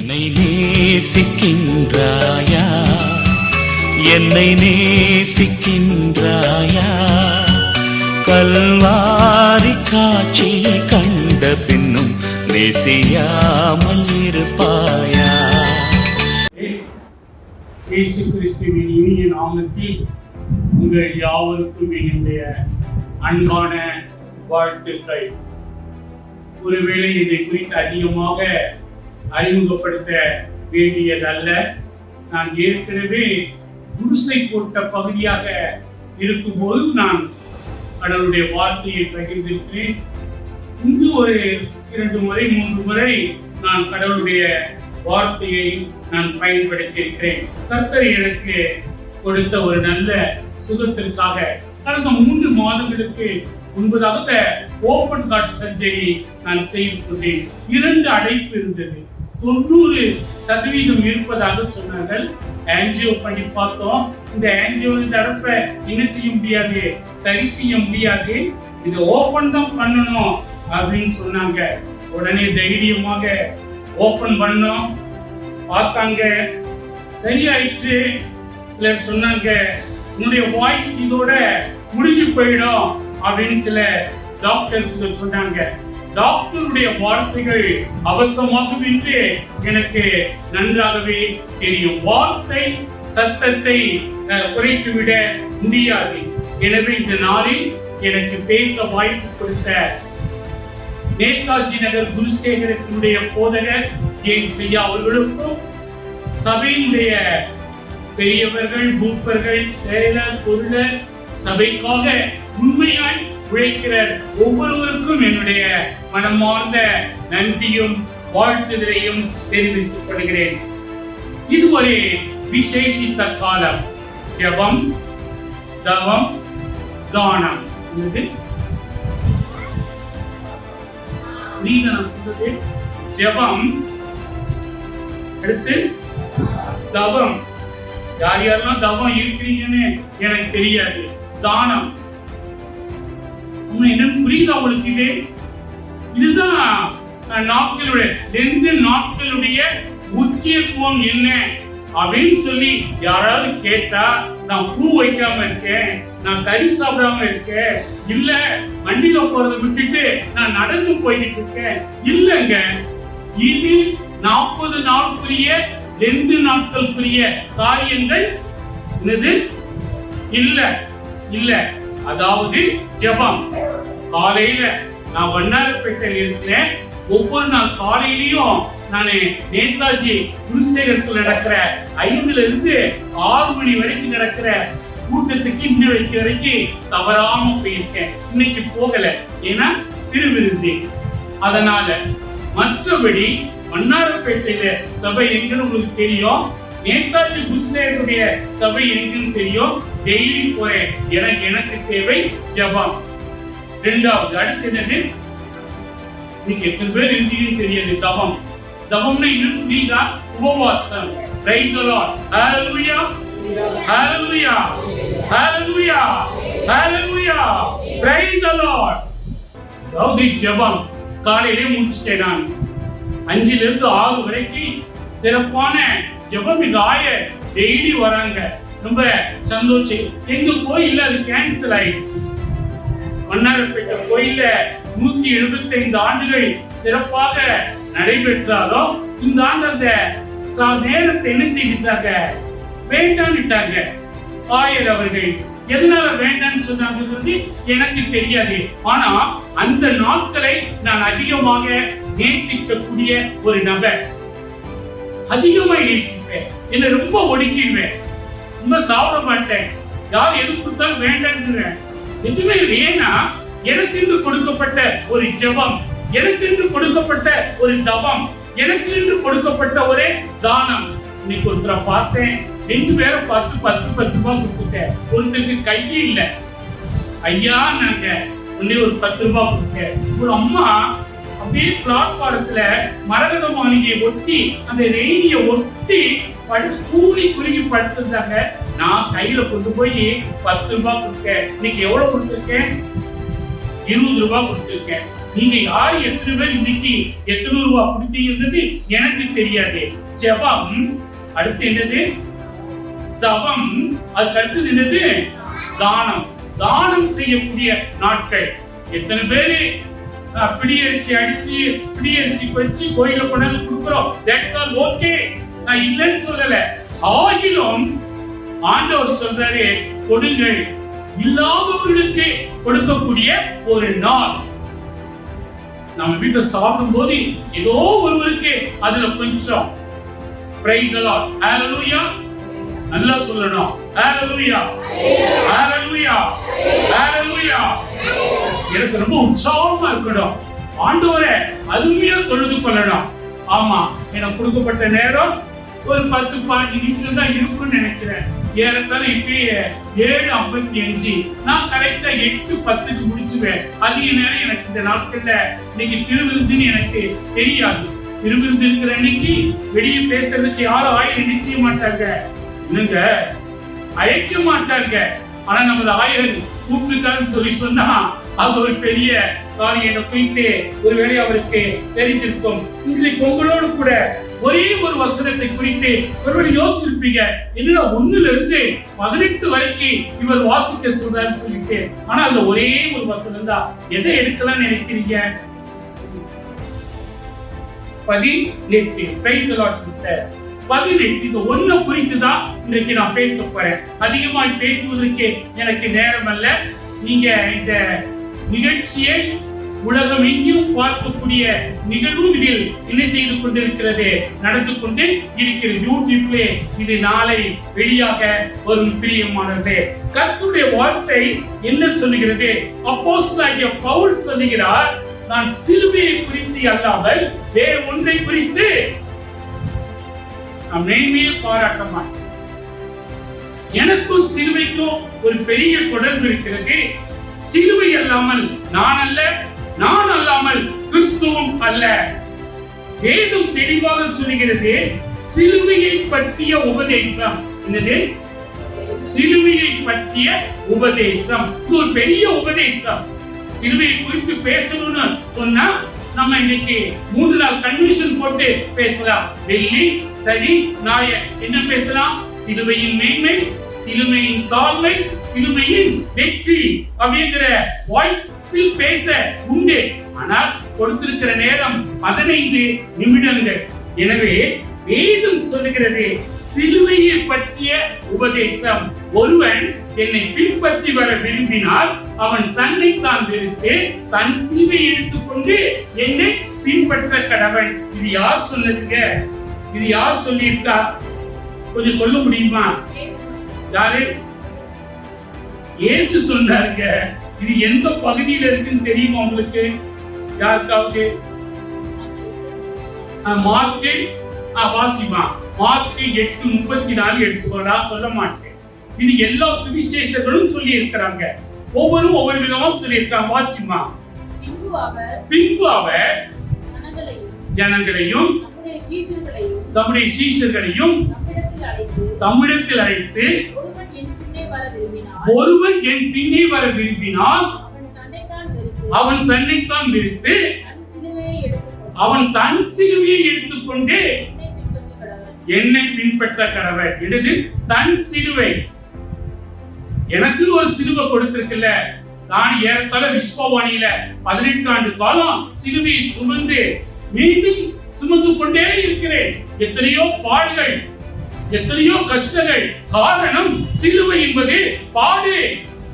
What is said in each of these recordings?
என்னை நேசிக்கின்றாயா, என்னை நேசிக்கின்றாயா, கல்வாரி காட்சியை கண்ட பின்னும் நேசியாமல் இருப்பாயா. இயேசு கிறிஸ்துவின் இனிய நாமத்தில் உங்கள் யாவருக்கும் என்னுடைய அன்பான வாழ்த்துக்கள். ஒருவேளை இதை குறித்து அதிகமாக அறிமுகப்படுத்த வேண்டியதல்ல. நான் ஏற்கனவே குருசை போட்ட பகுதியாக இருக்கும்போது நான் கடவுளுடைய வார்த்தையை பகிர்ந்திருக்கிறேன். இங்கு ஒரு 2 முறை 3 முறை நான் கடவுளுடைய வார்த்தையை நான் பயன்படுத்தியிருக்கிறேன். கர்த்தர் எனக்கு கொடுத்த ஒரு நல்ல சுகத்திற்காக கடந்த 3 மாதங்களுக்கு முன்பதாக ஓபன் ஹார்ட் சர்ஜரி நான் செய்து கொண்டேன். 2 அடைப்பு இருந்தது. 90% இருப்பதாக சொன்னார்கள். ஆன்ஜியோ பண்ணி பார்த்தோம். இந்த ஆன்ஜியோ இந்த அடைப்பை என்ன செய்ய முடியாது, சரி செய்ய முடியாது, இதை ஓபன் தான் பண்ணணும் அப்படின்னு சொன்னாங்க. உடனே தைரியமாக ஓபன் பண்ணோம். பார்த்தாங்க, சரியாயிடுச்சு. சிலர் சொன்னாங்க உன்னுடைய வாய்ஸ் இதோட முடிஞ்சு போயிடும் அப்படின்னு சில டாக்டர்ஸ் சொன்னாங்க. டாக்டருடைய வார்த்தைகள் அபத்தமாகும் என்று எனக்கு நன்றாகவே தெரியும். வார்த்தை சத்தத்தை குறைத்துவிட முடியாது. எனவே இந்த நாளில் எனக்கு பேச வாய்ப்பு கொடுத்த நேதாஜி நகர் குருசேகரத்தினுடைய போதகர் ஜேம்ஸ் ஐயா அவர்களுக்கும், சபையினுடைய பெரியவர்கள், மூப்பர்கள், செயலர், பொருளர், சபைக்காக உண்மையாய் உழைக்கிற ஒவ்வொருவருக்கும் என்னுடைய மனமார்ந்த நன்றியும் வாழ்த்துதலையும் தெரிவித்துக் கொள்கிறேன். இது ஒரு விசேஷித்த காலம். ஜெபம், தவம், தானம். ஜெபம், அடுத்து தவம். யார் யாரெல்லாம் தவம் இருக்கிறீங்கன்னு எனக்கு தெரியாது. தானம் என்ன புரியுதா உங்களுக்கு? இதுதான் நாட்களுடைய 2 நாட்களுடைய முக்கியத்துவம் என்ன அப்படின்னு சொல்லி யாராவது கேட்டா, நான் பூ வைக்காம இருக்கேன், நான் கறி சாப்பிடாம இருக்கேன், இல்ல வண்டியில போறதை விட்டுட்டு நான் நடந்து போயிட்டு இருக்கேன், இல்லங்க, இது 40 நாட்களுக்குரிய 2 நாட்களுக்குரிய காரியங்கள் என்னது? இல்ல இல்ல. அதாவது ஜெபம். காலையில நான் வண்ணாரப்பேட்டையில் இருக்கிறேன். ஒவ்வொரு நாள் காலையிலயும் நான் நேதாஜி குருசேகரத்தில் நடக்கிற 5 இருந்து 6 மணி வரைக்கும் நடக்கிற கூட்டத்துக்கு இன்ன வரைக்கும் தவறாம போயிருக்கேன். இன்னைக்கு போகல, ஏன்னா திருவிருந்தி. அதனால மற்றபடி வண்ணாரப்பேட்டையில சபை எங்கன்னு உங்களுக்கு தெரியும், நேதாஜி குருசேகருடைய சபை எங்கன்னு தெரியும். டெய்லி போறேன். எனக்கு தேவை ஜெபம். 2வது அடுத்து என்னது? இன்னைக்கு எத்தனை பேர் இருந்தீங்கன்னு தெரியாது. தவம். தவம்னா இன்னும் புரியுதா? உபவாசம். Praise the Lord. Hallelujah. Hallelujah. Hallelujah. Hallelujah. Praise the Lord. அதாவது ஜெபம் காலையிலே முடிச்சிட்டேன். நான் 5 இருந்து 6 வரைக்கும் சிறப்பான ஜெபம். இந்த ஆயர் டெய்லி வராங்க. ரொம்ப சந்தோஷம். எங்க கோயில்ல அது கேன்சல் ஆயிடுச்சு. வண்ணாரப்பேட்டை கோயில்ல 175 ஆண்டுகள் சிறப்பாக நடைபெற்றாலும் இந்த ஆண்டு அந்த நேரத்தை என்ன செய்தாங்க? வேண்டான்னுட்டாங்க. ஆயர் அவர்கள் எதனால வேண்டான்னு சொன்னாங்க எனக்கு தெரியாது. ஆனா அந்த நாட்களை நான் அதிகமாக நேசிக்கக்கூடிய ஒரு நபர். அதிகமாக நேசிப்பேன். என்ன ரொம்ப ஒடுக்கிடுவேன். ரொம்ப சாப்பிட மாட்டேன். யார் எது கொடுத்தாலும் வேண்டான்னு எதுவுமே. ஏன்னா எனக்கு கொடுக்கப்பட்ட ஒரு ஜெபம், எனக்கு கொடுக்கப்பட்ட ஒரு தவம், எனக்கு கொடுக்கப்பட்ட ஒரே தானம். இன்னைக்கு ஒருத்தரை பார்த்தேன், 2 பேரை பார்த்து 10 ரூபாய் கொடுத்துட்டேன். ஒருத்தருக்கு கையே இல்ல. ஐயா நாங்க உடனே ஒரு 10 ரூபாய் கொடுத்தேன். ஒரு அம்மா அப்படியே பிளாட்பாரத்துல மரகத மாளிகையை ஒட்டி அந்த ரெயினியை ஒட்டி கூலி குறுகி படுத்திருந்தாங்க. நான் கையில கொண்டு போய் 10 ரூபாய் கொடுத்தேன். இன்னைக்கு எவ்வளவு கொடுத்திருக்கேன்? 20 ரூபாய் கொடுத்திருக்கேன். நீங்க யார் எத்தனை பேர் இன்னைக்கு எத்தனை ரூபாய் கொடுத்தீங்கிறது எனக்கு தெரியாது. ஜெபம், அடுத்து என்னது தவம், அதுக்கு அடுத்தது என்னது தானம். தானம் செய்யக்கூடிய நாட்கள் எத்தனை பேரு பிடியரிசி அடிச்சு பிடியரிசி வச்சு கோயில கொண்டாந்து கொடுக்கிறோம். தட்ஸ் ஆல் ஓகே, நான் இல்லைன்னு சொல்லல. ஆகிலும் ஆண்டவர் சொல்றாரு, கொடுங்கள், இல்லாதவர்களுக்கு கொடுக்கக்கூடிய ஒரு நாள். நம்ம வீட்டை சாப்பிடும் போது ஏதோ ஒருவருக்கு அதுல கொஞ்சம் praise the Lord, hallelujah, நல்லா சொல்லணும், hallelujah, hallelujah, hallelujah. எனக்கு ரொம்ப உற்சாகமா இருக்கணும், ஆண்டவரே அருமையா தொழுது கொள்ளணும். ஆமா, எனக்கு கொடுக்கப்பட்ட நேரம் ஒரு 10-15 நிமிஷம் தான் இருக்கும்னு நினைக்கிறேன். ஏறத்தாழ இப்பயே 7:55. நான் கரெக்டா 8:10 முடிச்சுவேன். அதிக நேரம் எனக்கு இந்த நாட்கள்ல இன்னைக்கு திருவிருந்துன்னு எனக்கு தெரியாது. திருவிருந்து இருக்கிற அன்னைக்கு வெளியே பேசுறதுக்கு யாரும் ஆயிரம் நிச்சய மாட்டாங்க, என்னங்க அழைக்க மாட்டாங்க. ஆனா நமது ஆயர் கூப்பிட்டுக்கான்னு சொல்லி சொன்னா அது ஒரு பெரிய காரியம் குறித்து ஒருவேளை அவருக்கு தெரிந்திருக்கும். இன்னைக்கு உங்களோடு கூட ஒரே ஒரு வசனத்தை குறித்து ஒருவேளை யோசிச்சிருப்பீங்க, என்னடா 1-18 வரைக்கும் இவர் வாசிக்க சொல்றாருன்னு சொல்லிட்டு. ஆனா அதுல ஒரே ஒரு வசனம் தான். எதை எடுக்கலாம்னு நினைக்கிறீங்க? 18. Praise the Lord sister. 18. இந்த ஒண்ணு குறித்து தான் இன்றைக்கு நான் பேச போறேன். அதிகமாய் பேசுவதற்கு எனக்கு நேரம் அல்ல. நீங்க இந்த நிகழ்ச்சியை உலகம் எங்கேயும் பார்க்கக்கூடிய நிகழ்வும் இதில் என்ன செய்து கொண்டிருக்கிறது, நடந்து கொண்டு இருக்கிறது. யூடியூப்ல இது நாளை வெளியாக வரும். பிரியமானவர்களே, கர்த்தருடைய வார்த்தை என்ன சொல்லுகிறது? அப்போஸ்தலனாகிய பவுல் சொல்லுகிறார், நான் சிலுவையை குறித்து அல்லாமல் வேறு ஒன்றை குறித்து நான் மேன்மையை பாராட்ட மாட்டேன். எனக்கும் சிலுவைக்கும் ஒரு பெரிய தொடர்பு இருக்கிறது. சிலுவை அல்லாமல் நான் அல்ல, நான் அல்லாமல் கிறிஸ்துவும் அல்ல. வேதம் தெளிவாக சொல்கிறது, சிலுவையை பற்றிய உபதேசம். என்னது? சிலுவையை பற்றிய உபதேசம். இது ஒரு பெரிய உபதேசம். சிலுவையை குறித்து பேசணும்னு சொன்னா நம்ம இன்னைக்கு 3 நாள் கன்வென்ஷன் போட்டு பேசலாம். வெள்ளி, சனி, ஞாயிறு என்ன பேசலாம்? சிலுவையின் மேன்மை, சிலுவையின் தாழ்மை, சிலுவையின் வெற்றி அப்படிங்கிற வாய்ப்பில் பேச உண்டு. ஆனால் கொடுத்திருக்கிற நேரம் 15 நிமிடங்கள். எனவே வேதம் சொல்லுகிறது, சிலுவையை பற்றிய உபதேசம். ஒருவன் என்னை பின்பற்றி வர விரும்பினால் அவன் தன்னை தான் வெறுத்து தன் சிலுவை எடுத்துக்கொண்டு என்னை பின்பற்ற கடவன். இது யார் சொன்னதுங்க? இது யார் சொல்லியிருக்கா? கொஞ்சம் சொல்ல முடியுமா? யாரு? இயேசு சொன்னாருங்க. இது எந்த பகுதியில இருக்குன்னு தெரியுமா உங்களுக்கு யாருக்காவது? மார்க்கு வாசிமா, மார்க்கு 8:34 எடுத்துக்கோடா, சொல்ல மாட்டேன். இது எல்லா சுவிசேஷங்களும் சொல்லி இருக்கிறாங்க. ஒவ்வொரு விதமா சொல்லி இருக்காங்க. வாசிமா. பின்பு அவர் ஜனங்களையும் தம்முடைய சீஷர்களையும் தம்மிடத்தில் அழைத்து, ஒருவன் என் பின்னே வர விரும்பினால் அவன் தன்னைத்தான் வெறுத்து அவன் தன் சிலுவையை எடுத்துக்கொண்டு என்னை பின்பற்ற கடவன். இது தன் சிலுவை. எனக்கு ஒரு சிலுவை கொடுத்திருக்கல. நான் ஏறத்தாழ விஸ்வவாணியில 18 ஆண்டு காலம் சிலுவையை சுமந்து மீண்டும் சுமந்து கொண்டே இருக்கிறேன். எத்தனையோ பாடுகள், எத்தனையோ கஷ்டங்கள். காரணம், சிலுவை என்பது பாடு.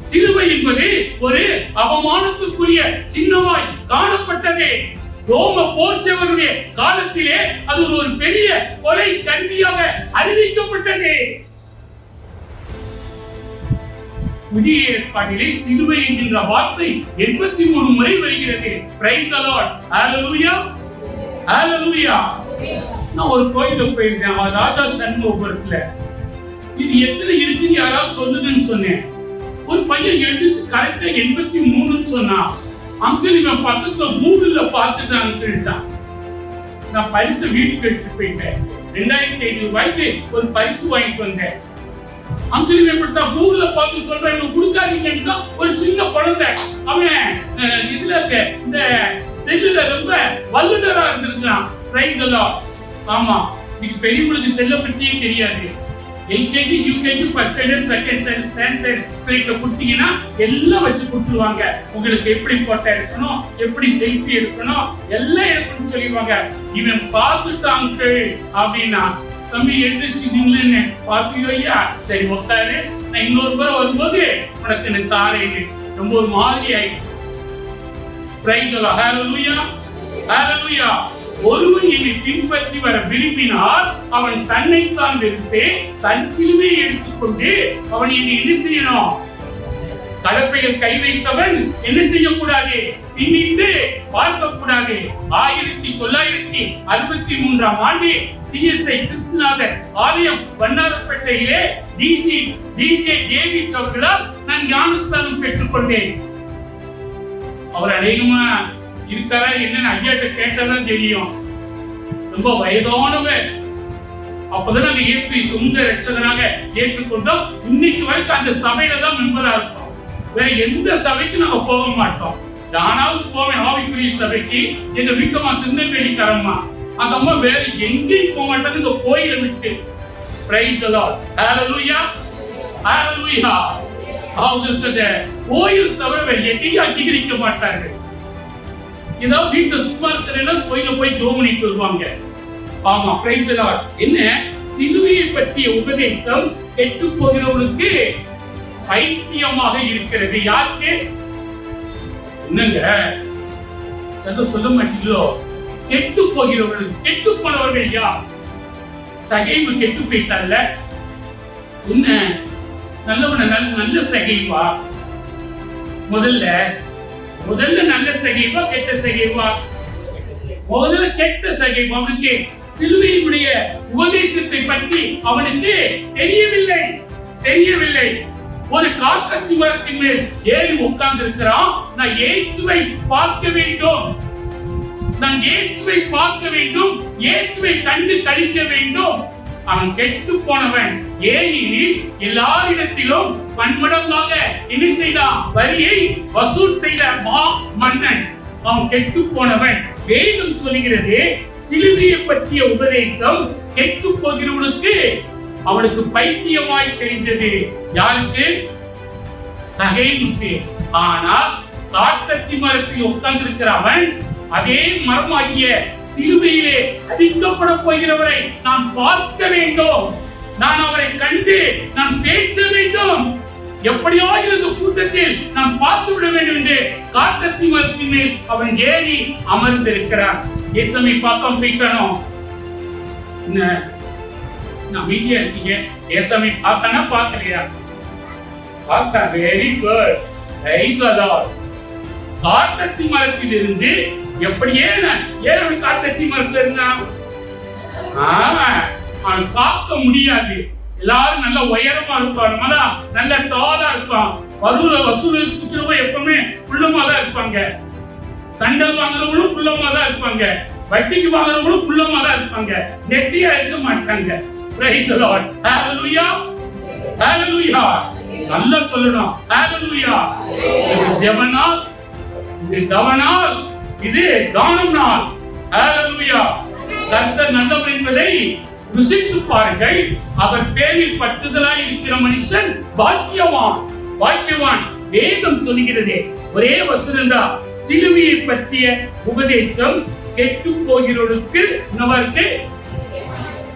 சிலுவை என்பது ஒரு அவமானத்துக்குரிய சின்னமாய் காணப்பட்டது. ரோம போர்ச்சவருடைய காலத்திலே அது ஒரு பெரிய கொலை கருவியாக அறிவிக்கப்பட்டது. புதிய ஏற்பாட்டிலே சிலுவை என்கின்ற வார்த்தை 83 முறை வருகிறது. Praise the Lord, hallelujah, hallelujah. நான் ஒரு கோயிலுக்கு போயிருந்தேன், ராஜா சண்முகபுரத்துல. இது எத்தனை இருக்குன்னு யாராவது சொல்லுதுன்னு சொன்னேன். ஒரு பையன் எழுதிச்சு கரெக்டா 83 சொன்னான். அங்கிள் இவன் பக்கத்துல கூகுள்ல பார்த்துட்டு அங்கிள்ட்டான். நான் பரிசு வீட்டுக்கு எடுத்துட்டு போயிட்டேன். 2500 ரூபாய்க்கு ஒரு பரிசு வாங்கிட்டு வந்தேன். அங்கிலும் எப்படித்தான் கூகுள பார்த்து சொல்றேன் கொடுக்காதீங்கன்னா ஒரு சின்ன குழந்தை அவன் இதுல இந்த செல்லுல ரொம்ப வல்லுநரா இருந்திருக்கான். பிரைஸ் எல்லாம். ஆமா, இன்னைக்கு பெரியவங்களுக்கு செல்ல பற்றியே தெரியாது. LKG UKG first standard second standard பிள்ளைகளை கொடுத்தீங்கன்னா எல்லாம் வச்சு கொடுத்துருவாங்க. உங்களுக்கு எப்படி போட்டோ எடுக்கணும், எப்படி செல்ஃபி எடுக்கணும் எல்லாம் எடுக்கணும்னு சொல்லிடுவாங்க. இவன் பார்த்துட்டாங்க அப்படின்னா தம்பி எழுந்திருச்சு நின்னுன்னு பார்த்தியோ ஐயா, சரி உட்காரு, நான் இன்னொரு முறை வரும்போது உனக்கு எனக்கு தாரேன்னு ரொம்ப ஒரு மாதிரி ஆயிடுச்சு. பிரைஸ் எல்லாம். ஹல்லேலூயா, ஹல்லேலூயா. ஒருவன் என்னை பின்பற்றி வர விரும்பினால் அவன் தன்னைத்தான் வெறுத்து தன் சிலுவையை எடுத்துக்கொண்டு அவன் என்னை என்ன செய்யணும்? கலப்பையில் கை வைத்தவன் என்ன செய்யக்கூடாது? பின்னிட்டு பார்க்க கூடாது. 1963 ஆண்டு CSI கிறிஸ்துநாதர் ஆலயம் வண்ணாரப்பேட்டையிலே DJ டேவிட் அவர்களால் நான் ஞானஸ்தானம் பெற்றுக் கொண்டேன். அவர் அநேகமா இருக்காரா என்னன்னு ஐயாட்ட கேட்டதான் தெரியும். ரொம்ப வயதானவர். அப்பதான் நாங்க இயேசுவை சொந்த ரட்சகராக ஏற்றுக்கொண்டோம். இன்னைக்கு வரைக்கும் அந்த சபையில தான் மெம்பரா இருக்கோம். வேற எந்த சபைக்கு நாங்க போக மாட்டோம். நானாவது போவேன் ஆவிக்குரிய சபைக்கு. எங்க வீட்டம்மா திருநெல்வேலிக்காரம்மா, அந்த அம்மா வேற எங்கேயும் போக மாட்டாங்க இந்த கோயிலை விட்டு. Praise the Lord. Hallelujah, hallelujah. அவங்க கோயில் தவிர வேற எங்கேயும் அங்கீகரிக்க மாட்டாங்க. ஏதாவது வீட்டு சும்மா இருக்கிறேன்னா கோயில போய் ஜெபம் பண்ணிட்டு வருவாங்க. ஆமா, பிரைஸ் தி லார்ட். என்ன சிலுவையை பற்றிய உபதேசம் கெட்டு போகிறவனுக்கு பைத்தியமாக இருக்கிறது. யாருக்கு? என்னங்க சொல்ல மாட்டீங்களோ? கெட்டு போகிறவர்கள். கெட்டு போனவர்கள் யார்? சகைவு கெட்டு போயிட்டால. என்ன நல்லவன நல்ல சகைவா? முதல்ல நல்ல சகைவா கெட்ட சகைவா? முதல்ல கெட்ட சகைவா. அவனுக்கு சிலுவையினுடைய உபதேசத்தை பற்றி அவனுக்கு தெரியவில்லை. ஒரு காக்கத்தி மரத்தின் மேல் ஏறி உட்கார்ந்து இருக்கிறான். நான் இயேசுவை பார்க்க வேண்டும், இயேசுவை கண்டு கழிக்க வேண்டும். அவன் கெட்டு போனவன். ஏனெனில் எல்லாரிடத்திலும் பன்மடங்காக என்ன செய்தான்? வரியை வசூல் செய்த மன்னன். அவன் கெட்டு போனவன். வேதம் சொல்கிறது சிலுவையை பற்றிய உபதேசம் கெட்டு போகிறவனுக்கு அவனுக்கு பைத்தியமாய் தெரிந்தது. யாருக்கு? சகைவுக்கு. ஆனால் காட்டத்தி மரத்தில் உட்கார்ந்து இருக்கிறவன் அதே மரமாகிய சிலுவையிலே அடிக்கப்பட போகிறவரை நான் பார்க்க வேண்டும், நான் அவரை கண்டு நான் பேச வேண்டும், எப்படியாவது இந்த கூட்டத்தில் நான் பார்த்து விட வேண்டும் என்று காட்டத்தி மரத்தின் மேல் அவன் ஏறி அமர்ந்திருக்கிறான். இயேசுவை பார்க்க போய்க்கணும். அமைதியா இருக்கீங்க. இயேசுவை பார்க்கனா பார்க்கலையா? பார்த்தா. Very good. Praise the Lord. காட்டத்தி மரத்தில் இருந்து எப்படியே ஏன் காட்டத்தி மரத்தில் இருந்தான்? அவன் பார்க்க முடியாது. எல்லாரும் நல்ல உயரமா இருப்பாங்க, நல்ல டாலா இருப்பான். வசூல் சுற்றுறவங்க எப்பவுமே குள்ளமா தான் இருப்பாங்க. கண்டல் வாங்குறவங்களும் குள்ளமா தான் இருப்பாங்க. வட்டிக்கு வாங்குறவங்களும் குள்ளமா தான் இருப்பாங்க. நெட்டியா இருக்க மாட்டாங்க. Praise the Lord. Hallelujah. Hallelujah. நல்லா சொல்லணும். Hallelujah. இது ஜெபநாள், இது தவநாள், இது தானம் நாள். Hallelujah. கர்த்தர் நல்லவர் என்பதை ருசித்து பாருங்கள். அவர் பேரில் பற்றுதலாய் இருக்கிற மனுஷன் பாக்கியவான். வேதம் சொல்கிறது ஒரே வசனம் தான். சிலுவையை பற்றிய உபதேசம் கெட்டு போகிறவர்களுக்கு இன்னவருக்கு.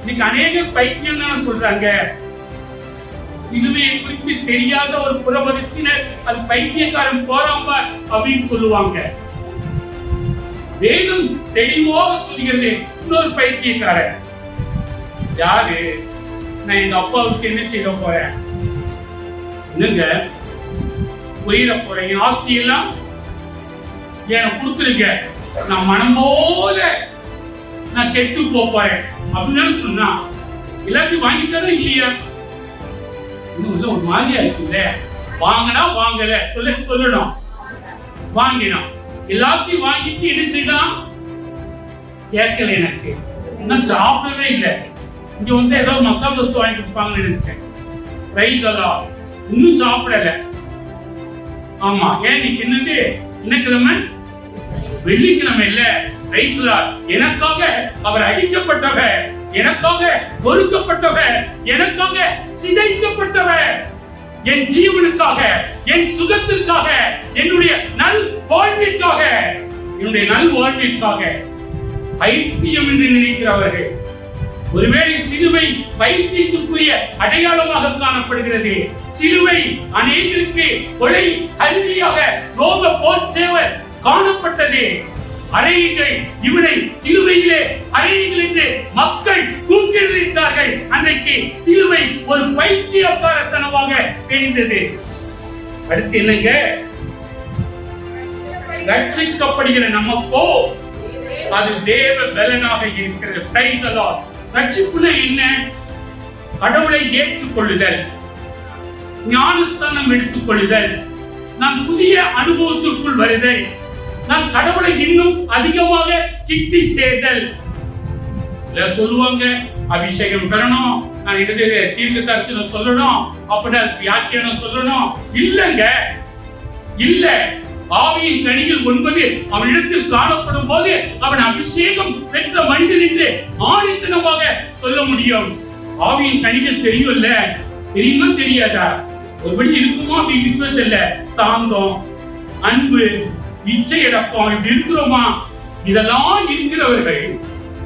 இன்னைக்கு அநேக பைத்தியம் தான் சொல்றாங்க. சிலுவையை குறித்து தெரியாத ஒரு புறவரிசினர் அது பைத்தியக்காரன் போறாம்பார் அப்படின்னு சொல்லுவாங்க. வேதம் தெளிவாக சொல்கிறது இன்னொரு பைத்தியக்காரன். யாரு? நான் எங்க அப்பாவுக்கு என்ன செய்ய போறேன்? என்னங்க உயிர போறேன், என் ஆஸ்தியெல்லாம் எனக்கு கொடுத்துருக்க, நான் மனம் போல நான் கெட்டு போறேன் அப்படின்னு சொன்னா எல்லாத்தையும் வாங்கிட்டாரா இல்லையா? இன்னும் ஒரு மாதிரியா இருக்குல்ல. வாங்கினா வாங்கல சொல்லணும். வாங்கினான், எல்லாத்தையும் வாங்கிட்டு என்ன செய்தான்? கேட்கல. எனக்கு இன்னும் சாப்பிடவே இல்லை. இங்க வந்து ஏதோ மசாலா தோசை வாங்கி கொடுப்பாங்கன்னு நினைச்சேன். ரைகளா இன்னும் சாப்பிடல. ஆமா, ஏன் இன்னைக்கு என்னது, என்ன கிழமை? வெள்ளிக்கிழமை இல்ல. ரைகளா, எனக்காக அவர் அடிக்கப்பட்டவர், எனக்காக ஒடுக்கப்பட்டவர், எனக்காக சிதைக்கப்பட்டவர், என் ஜீவனுக்காக, என் சுகத்திற்காக, என்னுடைய நல் வாழ்விற்காக, என்னுடைய நல் வாழ்விற்காக. பைத்தியம் என்று நினைக்கிறவர்கள், ஒருவேளை சிலுவை பைத்தியத்துக்குரிய அடையாளமாக காணப்படுகிறது. சிலுவை அநேகருக்கு கொலை கருவியாக ரோம போர்ச்சேவர் காணப்பட்டது. அறையுங்கள், இவனை சிலுவையிலே அறையுங்கள் என்று மக்கள் கூச்சலிட்டார்கள். அன்றைக்கு சிலுவை ஒரு பைத்தியக்காரத்தனமாக தெரிந்தது. அடுத்து என்னங்க? ரட்சிக்கப்படுகிற நமக்கோ அது தேவ பலனாக இருக்கிறது. Price the Lord. ரட்சிப்புனா என்ன? கடவுளை ஏற்றுக்கொள்ளுதல், ஞானஸ்தானம் எடுத்துக்கொள்ளுதல், நாம் புதிய அனுபவத்திற்குள் வருதல், நாம் கடவுளை இன்னும் அதிகமாக கிட்டி சேர்தல். சிலர் சொல்லுவாங்க, அபிஷேகம் பெறணும், நான் இடத்துல தீர்க்க தரிசனம் சொல்லணும், அப்படின்னா வியாக்கியானம் சொல்லணும். இல்லங்க, இல்ல. ஆவியின் கனிகள் 9 அவனிடத்தில் காணப்படும் போது அவன் அபிஷேகம் பெற்ற மனிதன் என்று ஆணித்தனமாக சொல்ல முடியும். ஆவியின் கனிகள் தெரியும்ல, தெரியுமா தெரியாதா? ஒருபடி இருக்குமா? அப்படி இருக்கிறது இல்ல. சாந்தம், அன்பு, இச்சையடக்கம், இப்படி இருக்கிறோமா? இதெல்லாம் இருக்கிறவர்கள்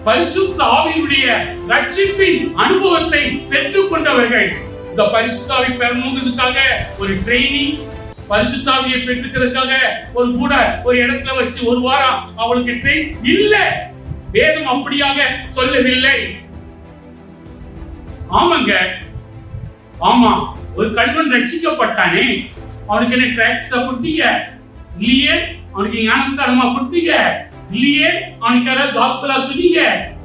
பரிசுத்த ஆவியுடைய ரட்சிப்பின் அனுபவத்தை பெற்றுக் கொண்டவர்கள். இந்த பரிசுத்தாவை பெறணுங்கிறதுக்காக ஒரு ட்ரைனிங், பரிசுத்தாவியை பெற்றுக்கிறதுக்காக ஒரு இடத்துல வச்சு ஒரு வாரம் அவளுக்கு ட்ரெயின் இல்ல. வேதம் அப்படியாக சொல்லவில்லை. ஆமாங்க, ஆமா. ஒரு கல்வன் ரட்சிக்கப்பட்டானே, அவனுக்கு என்ன கிராக்ஸா கொடுத்தீங்க? இல்லையே. அவனுக்கு ஞானஸ்தானமா கொடுத்தீங்க? இல்லையே. அவனுக்கு யாராவது காஸ்பலா சொன்னீங்க?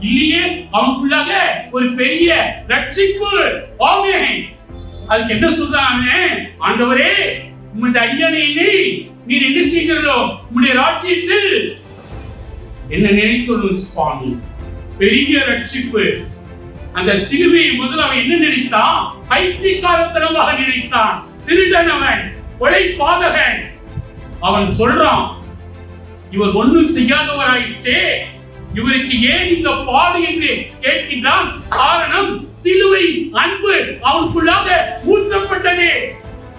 இல்லையே. அவனுக்குள்ளாக ஒரு பெரிய ரட்சிப்பு. ஆமென். அதுக்கு என்ன சொல்றாங்க? ஆண்டவரே, உம்முடைய அடியானை நீர் என்ன செய்கிறீர்களோ உம்முடைய ராஜ்யத்தில் என்ன நினைத்தோம் சுவாமி. பெரிய ரட்சிப்பு. அந்த சிலுவையை முதல்ல அவன் என்ன நினைத்தான்? பைத்தியக்காரத்தனமாக நினைத்தான். திருடனவன், கொலை பாதகன். அவன் சொல்றான், இவர் ஒன்றும் செய்யாதவராயிற்றே, இவருக்கு ஏன் இந்த பாடு என்று கேட்கின்றான். காரணம், சிலுவை அன்பு அவனுக்குள்ளாக ஊற்றப்பட்டது.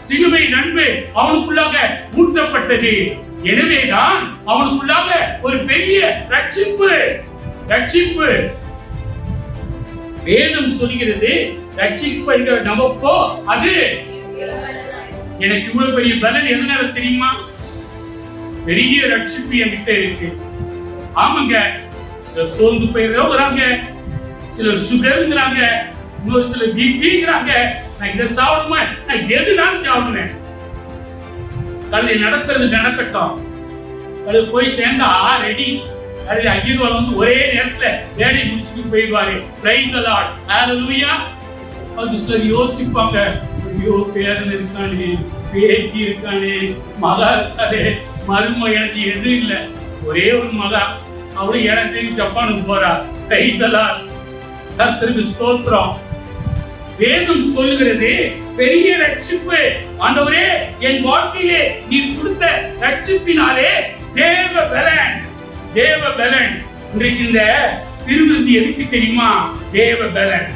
சிலுவை அன்பு அவனுக்குள்ளாக ஊற்றப்பட்டது. எனவேதான் அவனுக்குள்ளாக ஒரு பெரிய ரட்சிப்பு. ரட்சிப்பு வேதம் சொல்கிறது. ரட்சிப்பு நமக்கோ அது. எனக்கு இவ்வளவு பெரிய பலன் எதனால தெரியுமா? பெரிய ரட்சிப்பு என்கிட்ட இருக்கு. ஆமாங்க, சிலர் சோர்ந்து போயிடுறாங்க, சிலர் சுகர்ங்கிறாங்க, இன்னொரு சிலர் பிபிங்கிறாங்க. நான் இதை சாப்பிடுமா? நான் எதுனாலும் சாப்பிடுவேன். கழுதை நடக்கிறது நடக்கட்டும். அது போய் சேர்ந்தா ரெடி. அது ஐயர்வாள் வந்து ஒரே நேரத்துல வேலை முடிச்சுட்டு போயிடுவாரு. Praise the Lord. ஹalleluya. அது சிலர் யோசிப்பாங்க, ஐயோ பேரன் இருக்கானே, பேத்தி இருக்கானே, மகா இருக்கானே, மரும எனக்கு எது இல்லை, ஒரே ஒரு மகா, அவளு எனக்கு ஜப்பானுக்கு போறா. Price the Lord. கர்த்தருக்கு ஸ்தோத்திரம். வேதம் சொல்லுகிறது பெரிய ரட்சிப்பு. ஆண்டவரே, என் வாழ்க்கையிலே நீர் கொடுத்த ரட்சிப்பினாலே தேவ பலன், தேவ பலன். இன்றைக்கு இந்த திருவிருந்தி எதுக்கு தெரியுமா? தேவ பலன்.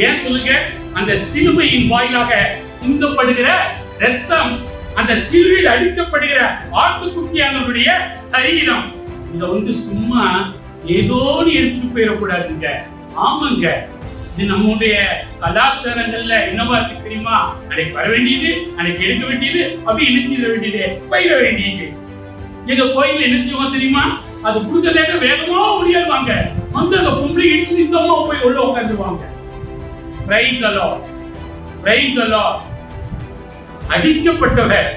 ஏன் சொல்லுங்க? அந்த சிலுவையின் வாயிலாக சிந்தப்படுகிற ரத்தம், அந்த சிலுவையில் அடிக்கப்படுகிற ஆட்டுக்குட்டியானவருடைய சரீரம். இத வந்து சும்மா ஏதோ எடுத்துட்டு போயிடக்கூடாதுங்க. ஆமாங்க, இது நம்முடைய கலாச்சாரங்கள்ல என்னவா இருக்கு தெரியுமா? அன்னைக்கு வர வேண்டியது, அன்னைக்கு எடுக்க வேண்டியது, அப்படி என்ன செய்ய வேண்டியது, பயிர வேண்டியது. எங்க கோயில் என்ன செய்வோம் தெரியுமா? அது கொடுக்கறத வேகமா ஓடியாடுவாங்க. வந்து அந்த பொம்பளை இடிச்சு நித்தமா போய் உள்ள உட்காந்துருவாங்க. Praise the Lord. Praise the Lord. அடிக்கப்பட்டவர்,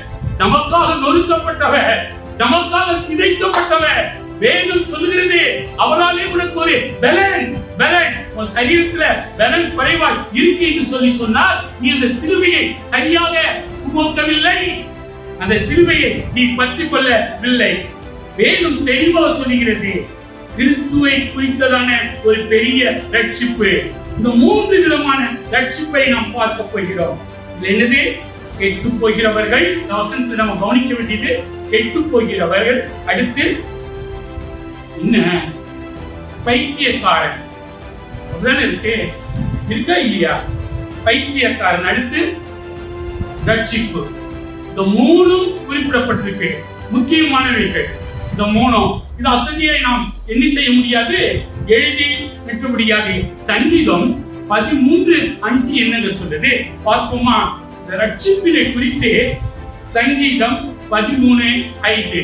நமக்காக நொறுக்கப்பட்டவர், நமக்காக சிதைக்கப்பட்டவர். வேதம் சொல்லுகிறது, அவராலே உனக்கு ஒரு பலன், பலன் உன் சரீரத்துல பலன் குறைவாய் இருக்கு என்று சொல்லி சொன்னால், நீ அந்த சிலுவையை சரியாக சுமக்கவில்லை, அந்த சிலுவையை நீ பற்றிக் கொள்ளவில்லை. வேதம் தெளிவாக சொல்லுகிறது, கிறிஸ்துவை குறித்ததான ஒரு பெரிய ரட்சிப்பு. இந்த 3 விதமான ரட்சிப்பை நாம் பார்க்க போகிறோம். என்னது? கெட்டு போகிறவர்கள். இந்த வசனத்தை நம்ம கவனிக்க வேண்டியது கெட்டு போகிறவர்கள். அடுத்து என்ன? பைத்தியக்காரன் இருக்கு, இருக்கா இல்லையா? பைத்தியக்காரன். அடுத்து ரட்சிப்பு. இந்த மூணும் குறிப்பிடப்பட்டிருக்கு, முக்கியமானவைகள். இந்த மூணும் இது அசதியை நாம் என்ன செய்ய முடியாது, எழுதி வைக்க முடியாது. சங்கீதம் 13:5 என்னங்க சொல்லுது பார்ப்போமா? இந்த ரட்சிப்பினை குறித்து சங்கீதம் 13:5.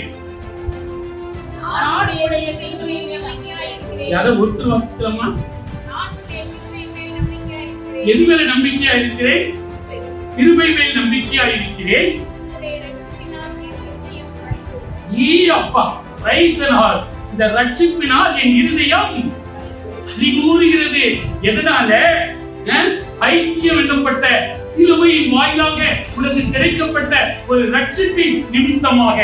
யாரோ ஒருத்தர் வாசிக்கலாமா? எது மேல நம்பிக்கையா இருக்கிறேன்? கிருபை மேல் நம்பிக்கையா இருக்கிறேன். அப்பா, பிரைஸ் தி லார்ட். இந்த ரட்சிப்பினால் என் இருதயம் களிகூறுகிறது. எதனால? ஐக்கியம் என்னப்பட்ட சிலுவையின் வாயிலாக உனக்கு கிடைக்கப்பட்ட ஒரு ரட்சிப்பின் நிமித்தமாக.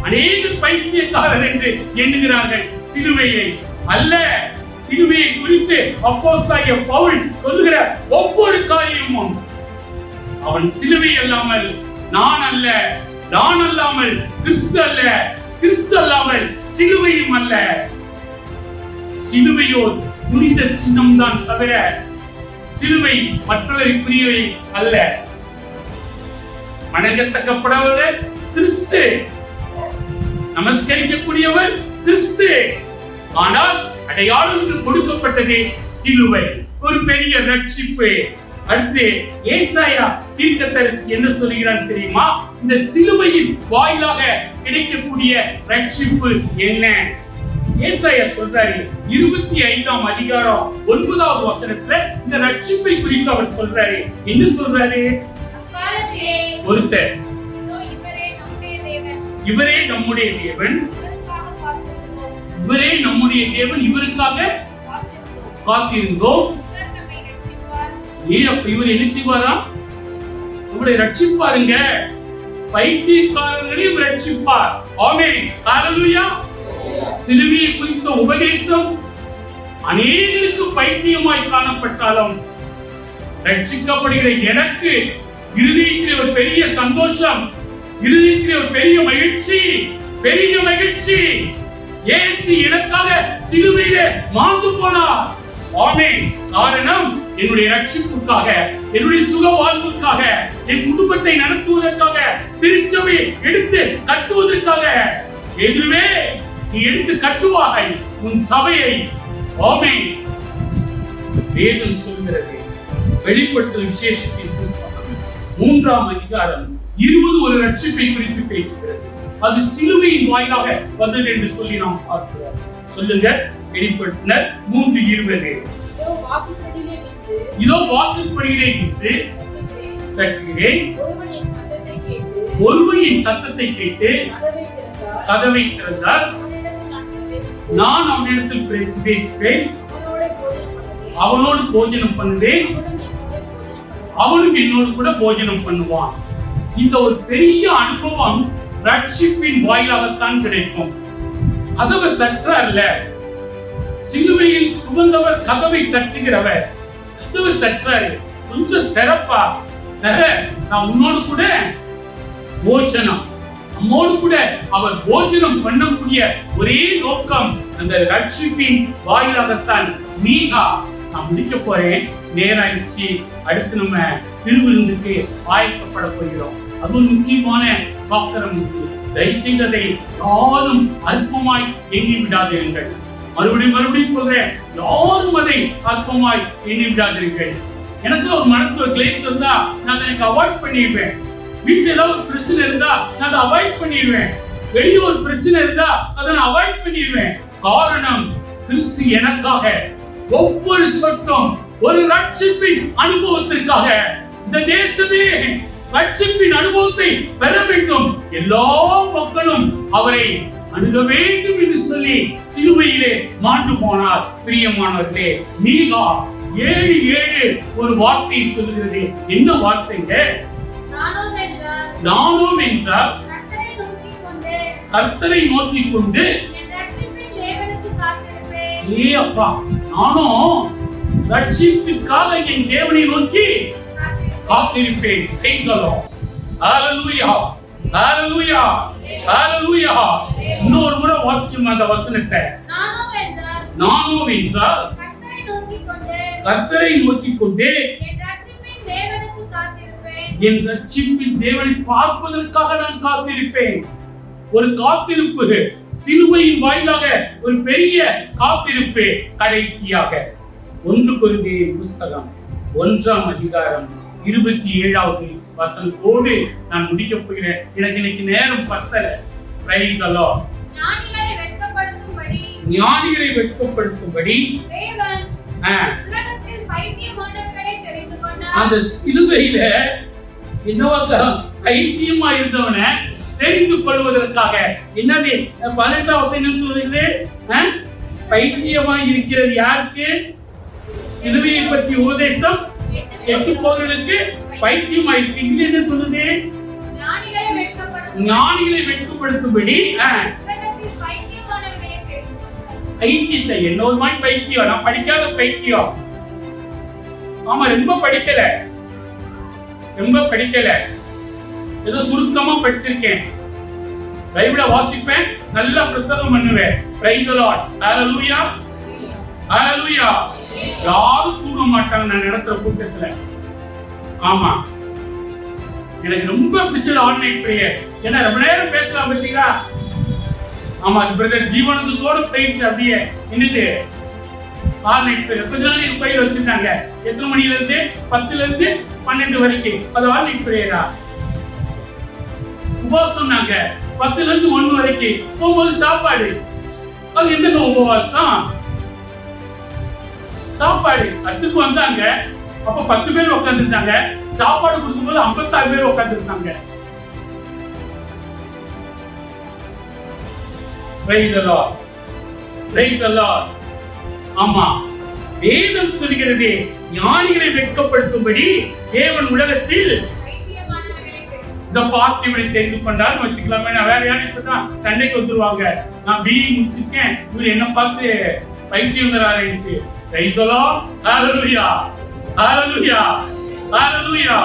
அநேக பைத்தியக்காரர் என்று எண்ணுகிறார்கள் சிலுவையை அல்ல. சிலுவையை குறித்து அப்போஸ்தலனாகிய பவுல் சொல்லுகிற ஒவ்வொரு காரியமும் அவன் சிலுவை அல்லாமல் நான் அல்ல, நான் அல்லாமல் கிறிஸ்து அல்ல, கிறிஸ்து அல்லாமல் சிலுவையும் அல்ல. சிலுவையோ புனித சின்னம் தான் தவிர சிலுவை மற்றவருக்குரியவை அல்ல. வணங்கத்தக்கப்படுபவர் கிறிஸ்து, நமஸ்கரிக்கக்கூடியவர் கிறிஸ்து. ஆனால் அடையாளம் கொடுக்கப்பட்டது சிலுவை, ஒரு பெரிய ரட்சிப்பு. அடுத்து ஏசாயா தீர்க்கதரிசி என்ன சொல்கிறான் தெரியுமா? இந்த சிலுவையின் வாயிலாக கிடைக்கக்கூடிய ரட்சிப்பு என்ன? ஏசாயா சொல்றாரு 25ஆம் அதிகாரம் 9வது வசனத்துல இந்த ரட்சிப்பை குறித்து அவர் சொல்றாரு. என்ன சொல்றாரு? ஒருத்தர் இவரே நம்முடைய தேவன், இவரே நம்முடைய தேவன், இவருக்காக காத்திருந்தோம். இவர் என்ன செய்வாரா? நம்மளை ரட்சிப்பாருங்க. பைத்தியக்காரர்களையும் ரட்சிப்பார். ஆமென், ஹல்லேலூயா. சிலுவையை குறித்த உபதேசம் அநேகருக்கு பைத்தியமாய் காணப்பட்டாலும் ரட்சிக்கப்படுகிற எனக்கு இருதயத்தில் ஒரு பெரிய சந்தோஷம், இருதயத்தில் ஒரு பெரிய மகிழ்ச்சி, பெரிய மகிழ்ச்சி. இயேசு எனக்காக சிலுவையிலே மாண்டு போனார். ஆமென். காரணம் என்னுடைய ரட்சிப்புக்காக, என்னுடைய சுக வாழ்வுக்காக, என் குடும்பத்தை நடத்துவதற்காக, திருச்சபை எடுத்து கட்டுவதற்காக. எதுவே நீ எடுத்து கட்டுவாய் உன் சபையை. ஆமென். வேதம் சொல்கிறது. வெளிப்படுத்தல் விசேஷத்தின் புஸ்தகம் 3ஆம் அதிகாரம் 20 ஒரு ரட்சிப்பை குறித்து பேசுகிறது. அது சிலுவையின் வாயிலாக வந்தது என்று சொல்லி நாம் பார்க்கிறோம். சொல்லுங்க. வெளிப்படுத்தினர் 3:20. இதோ வாசற்படியிலே நின்று தட்டுகிறேன். ஒருவன் என் சத்தத்தை கேட்டு கதவை திறந்தார். நான் அவனிடத்தில் பேசுவேன், அவனோடு போஜனம் பண்ணுவேன், அவனும் என்னோடு கூட போஜனம் பண்ணுவான். இந்த ஒரு பெரிய அனுபவம் ரட்சிப்பின் வாயிலாகத்தான் கிடைக்கும். கதவை தட்டுறார்ல, சிலுவையில் சுமந்தவர் கதவை தட்டுகிறவர். கதவை தட்டுறாரு, கொஞ்சம் திறப்பா, தர, நான் உன்னோடு கூட போஜனம், நம்மோடு கூட அவர் போஜனம் பண்ணக்கூடிய ஒரே நோக்கம் அந்த ரட்சிப்பின் வாயிலாகத்தான். மீகா, நான் முடிக்க போறேன், நேராயிடுச்சு. அடுத்து நம்ம திருவிருந்துக்கு ஆயத்தப்பட போகிறோம். அது ஒரு முக்கியமான சாத்திரம். தயவுசெய்து அதை யாரும் அல்பமாய் எண்ணி விடாதீர்கள். மறுபடியும் சொல்றேன், யாரும் அதை அல்பமாய் எண்ணி விடாதீர்கள். எனக்கு ஒரு மனத்துவ கிளேஸ் இருந்தா நான் எனக்கு அவாய்ட் பண்ணிடுவேன். வீட்டுல ஏதாவது ஒரு பிரச்சனை இருந்தா நான் அதை அவாய்ட் பண்ணிடுவேன். வெளியே ஒரு பிரச்சனை இருந்தா அதை நான் அவாய்ட் பண்ணிடுவேன். காரணம், கிறிஸ்து எனக்காக ஒவ்வொரு சொட்டும் ஒரு ரட்சிப்பின் அனுபவத்திற்காக. இந்த தேசமே ரட்சிப்பின் அனுபவத்தை பெற வேண்டும். எல்லா மக்களும் அவரை அணுக வேண்டும் என்று சொல்லி சிலுவையிலே மாண்டு போனார். பிரியமானவர்களே, மீகா 7:7 ஒரு வார்த்தை சொல்லுகிறது. என்ன வார்த்தைங்க? நானும் என்றால் கர்த்தரை நோக்கிக் கொண்டு, அப்பா, நானும் ரட்சிப்பிற்காக என் தேவனை நோக்கி காத்திருப்பேன். Praise the Lord. Hallelujah. Hallelujah. Hallelujah. இன்னொரு முறை வாசிக்கும் அந்த வசனத்தை. நானும் என்றால் கர்த்தரை நோக்கிக் கொண்டே என் ரட்சிப்பின் தேவனை பார்ப்பதற்காக நான் காத்திருப்பேன். ஒரு காத்திருப்பு, சிலுவையின் வாயிலாக ஒரு பெரிய காத்திருப்பு. கடைசியாக 1 கொரிந்தியர் புத்தகம் 1ஆம் அதிகாரம் 27வது வசனத்தோடு நான் முடிக்கப் போகிறேன். எனக்கு இன்னைக்கு நேரம் பத்தல. Praise the Lord. ஞானிகளை வெட்கப்படுத்தும்படி அந்த சிலுவையில என்னவாக பைத்தியமா இருந்தவனை தெரிந்து கொள்வதற்காக. என்னது 12ஆம் வசனம் சொல்லுது? பைத்தியமா இருக்கிறது யாருக்கு? சிலுவையை பற்றி உபதேசம் கேட்பவர்களுக்கு பைத்தியமா இருக்கு. இது என்ன சொல்லுது? ஞானிகளை வெட்கப்படுத்தும்படி. பைத்தியத்தை என்னொரு மாதிரி பைத்தியம், நான் படிக்காத பைத்தியம். ஆமா, ரொம்ப படிக்கல, ஏதோ சுருக்கமா படிச்சிருக்கேன். பைபிளை வாசிப்பேன், நல்லா பிரசங்கம் பண்ணுவேன். Praise the Lord. Hallelujah. Hallelujah. யாரும் கூட மாட்டாங்க நான் நடத்துற கூட்டத்துல. ஆமா, எனக்கு ரொம்ப பிடிச்சது ஆன்லைன் பிரேயர். ஏன்னா ரொம்ப நேரம் பேசலாம் பார்த்தீங்களா? ஆமா, பிரதர் ஜீவனத்தோட போயிடுச்சு. அப்படியே என்னது ஆன்லைன் பிரேயர் கொஞ்ச நாள் என் பையில வச்சிருந்தாங்க. எத்தனை மணில இருந்து? 10ல இருந்து 12 வரைக்கும். அது ஆன்லைன் பிரேயரா? உபவாசம் நாங்க 10ல இருந்து 1 வரைக்கும். போகும்போது சாப்பாடு. அது என்னங்க உபவாசம்? சாப்பாடு. 10க்கு வந்தாங்க, அப்ப 10 பேர் உட்கார்ந்துருந்தாங்க. சாப்பாடு கொடுக்கும்போது 56 பேர் உட்கார்ந்துருந்தாங்க. Praise the Lord. Praise the Lord. ஆமா, வேதம் சொல்கிறது ஞானிகளை வெட்கப்படுத்தும்படி தேவன் உலகத்தில் இந்த பார்த்திபனை தெரிந்து கொண்டார் வச்சுக்கலாமே. நான் வேற யாரும் சொன்னா சண்டைக்கு வந்துருவாங்க. நான் பிஇ முடிச்சிருக்கேன், இவர் என்ன பார்த்து பைத்தியங்கிறாரு. Praise the Lord. Hallelujah. Hallelujah. Hallelujah.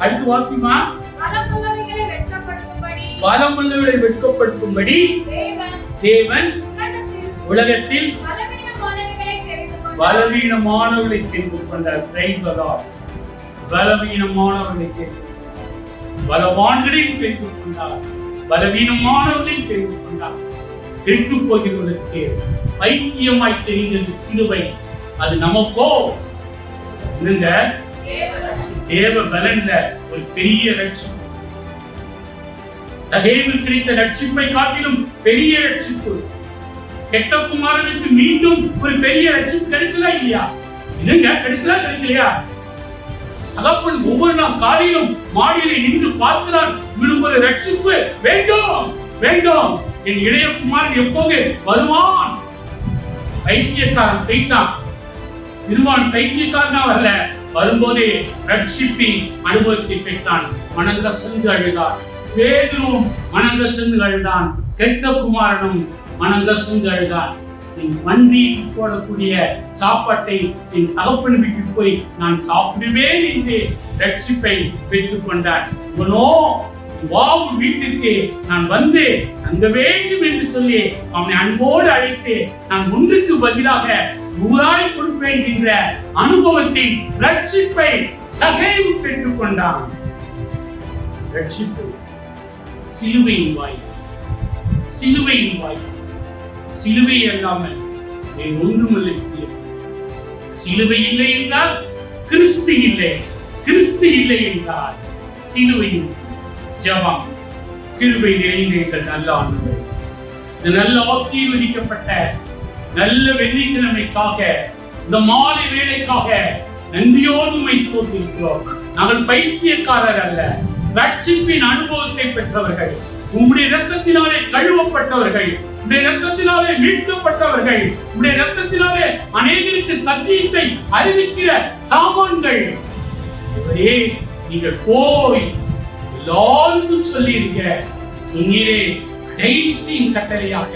அடுத்து வாசிமா. பலமுள்ளவர்களை வெட்கப்படுத்தும்படி தேவன் உலகத்தில் பலவீனமானவர்களை தெரிந்து கொண்டார். Praise the Lord. பலவீனமானவர்களை தெரிந்து கொண்டார், பலவான்களையும் தெரிந்து கொண்டார், பலவீனமானவர்களையும் தெரிந்து கொண்டார். கெட்டு போகிறவர்களுக்கு பைத்தியமாய் தெரிந்தது சிலுவை. அது நமக்கோ என்னங்க? தேவ பலன்ல ஒரு பெரிய ரட்சிப்பு. சகேவுக்கு கிடைத்த ரட்சிப்பை காட்டிலும் பெரிய ரட்சிப்பு. கெட்ட குமாரனுக்கு மீண்டும் ஒரு பெரிய ரட்சிப்பு கிடைச்சதா இல்லையா? இல்லைங்க, கிடைச்சதா கிடைக்கலையா? அதான் ஒவ்வொரு நாள் காலையிலும் மாடியில நின்று பார்க்கிறான், இவனுக்கு ஒரு ரட்சிப்பு வேண்டும் வேண்டும். என் இளைய குமாரன் எப்போது வருவான்? பைத்தியக்காரன் போயிட்டான். திருவான் பைத்தியக்காரனா வரல, வரும்போதே ரட்சிப்பி அனுபவத்தை பெற்றான். மனங்கசந்து அழுதான். பேதுருவும் மனங்கசந்து அழுதான். கெட்ட குமாரனும் மனங்கசந்து அழுதான். நீ மண்டி போடக்கூடிய சாப்பாட்டை என் தகப்பன் வீட்டுக்கு போய் நான் சாப்பிடுவேன் என்று ரட்சிப்பை பெற்றுக் கொண்டார். இவனோ வாவு வீட்டிற்கு நான் வந்து தங்க வேண்டும் என்று சொல்லி அவனை அன்போடு அழைத்து நான் ஒன்றுக்கு பதிலாக 100 கொடுப்பேன் என்ற அனுபவத்தை ரட்சிப்பை சகைவு பெற்றுக் கொண்டான். ரட்சிப்பு சிலுவையின் வாய், சிலுவையின் வாய். சிலுவை அல்லாமல் வேறு ஒன்றுமில்லை. சிலுவை இல்லை என்றால் கிறிஸ்து இல்லை, கிறிஸ்து இல்லை என்றால் சிலுவையின் ஜெபம். கிருபை நிறைந்த எங்கள் நல்ல ஆண்டவரே, இந்த நல்ல ஆசீர்வதிக்கப்பட்ட நல்ல வெள்ளிக்கிழமைக்காக, இந்த மாலை வேளைக்காக நன்றியோடு உம்மை ஸ்தோத்திரிக்கிறோம். நாங்கள் பைத்தியக்காரர் அல்ல, ரட்சிப்பின் அனுபவத்தை பெற்றவர்கள், உம்முடைய இரத்தத்தினாலே கழுவப்பட்டவர்கள், உம்முடைய இரத்தத்தினாலே மீட்கப்பட்டவர்கள், உம்முடைய இரத்தத்தினாலே அநேகருக்கு சத்தியத்தை அறிவிக்கிற சாமான்கள். இவரே, நீங்கள் போய் எல்லாருக்கும் சொல்லி இருக்க சொன்னீரே, கடைசி கட்டளையாக,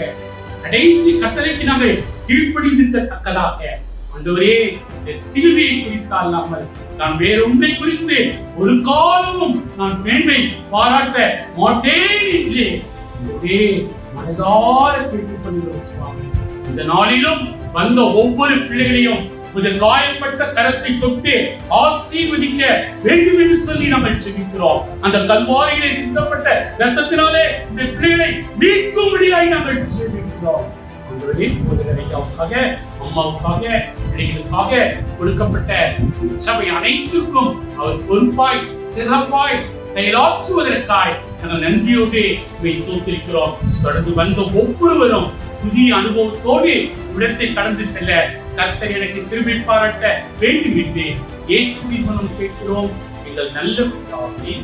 கடைசி கட்டளைக்கு நாங்கள் கீழ்ப்படிந்திருக்கத்தக்கதாக ஆண்டவரே, இந்த சிலுவையை குறித்து அல்லாமல் நான் வேறொன்றை குறித்து ஒரு காலமும் நான் மேன்மை பாராட்ட மாட்டேன் என்று ஆண்டவரே மனதார திருப்பி பண்ணுகிறோம் சுவாமி. இந்த நாளிலும் வந்த ஒவ்வொரு பிள்ளைகளையும் ஒரு காயப்பட்ட கரத்தை தொட்டு ஆசீர்வதிக்க வேண்டும் என்று சொல்லி நாங்கள் ஜெபிக்கிறோம். அந்த கல்வாரியிலே சிந்தப்பட்ட இரத்தத்தினாலே இந்த பிள்ளைகளை மீட்கும்படியாய் நாங்கள் ஜெபிக்கிறோம். ஐயாவுக்காக, அம்மாவுக்காக, பிள்ளைகளுக்காக கொடுக்கப்பட்ட சபை அனைத்திற்கும் அவர் பொறுப்பாய் சிறப்பாய் செயலாற்றுவதற்காய் நாங்கள் நன்றியோடு ஸ்தோத்திரிக்கிறோம். தொடர்ந்து வந்த ஒவ்வொருவரும் புதிய அனுபவத்தோடு இடத்தை கடந்து செல்ல கர்த்தர் எனக்கு திரும்பி பாராட்ட வேண்டும் என்று இயேசுவின் மூலம் கேட்கிறோம் எங்கள் நல்ல பிதாவே.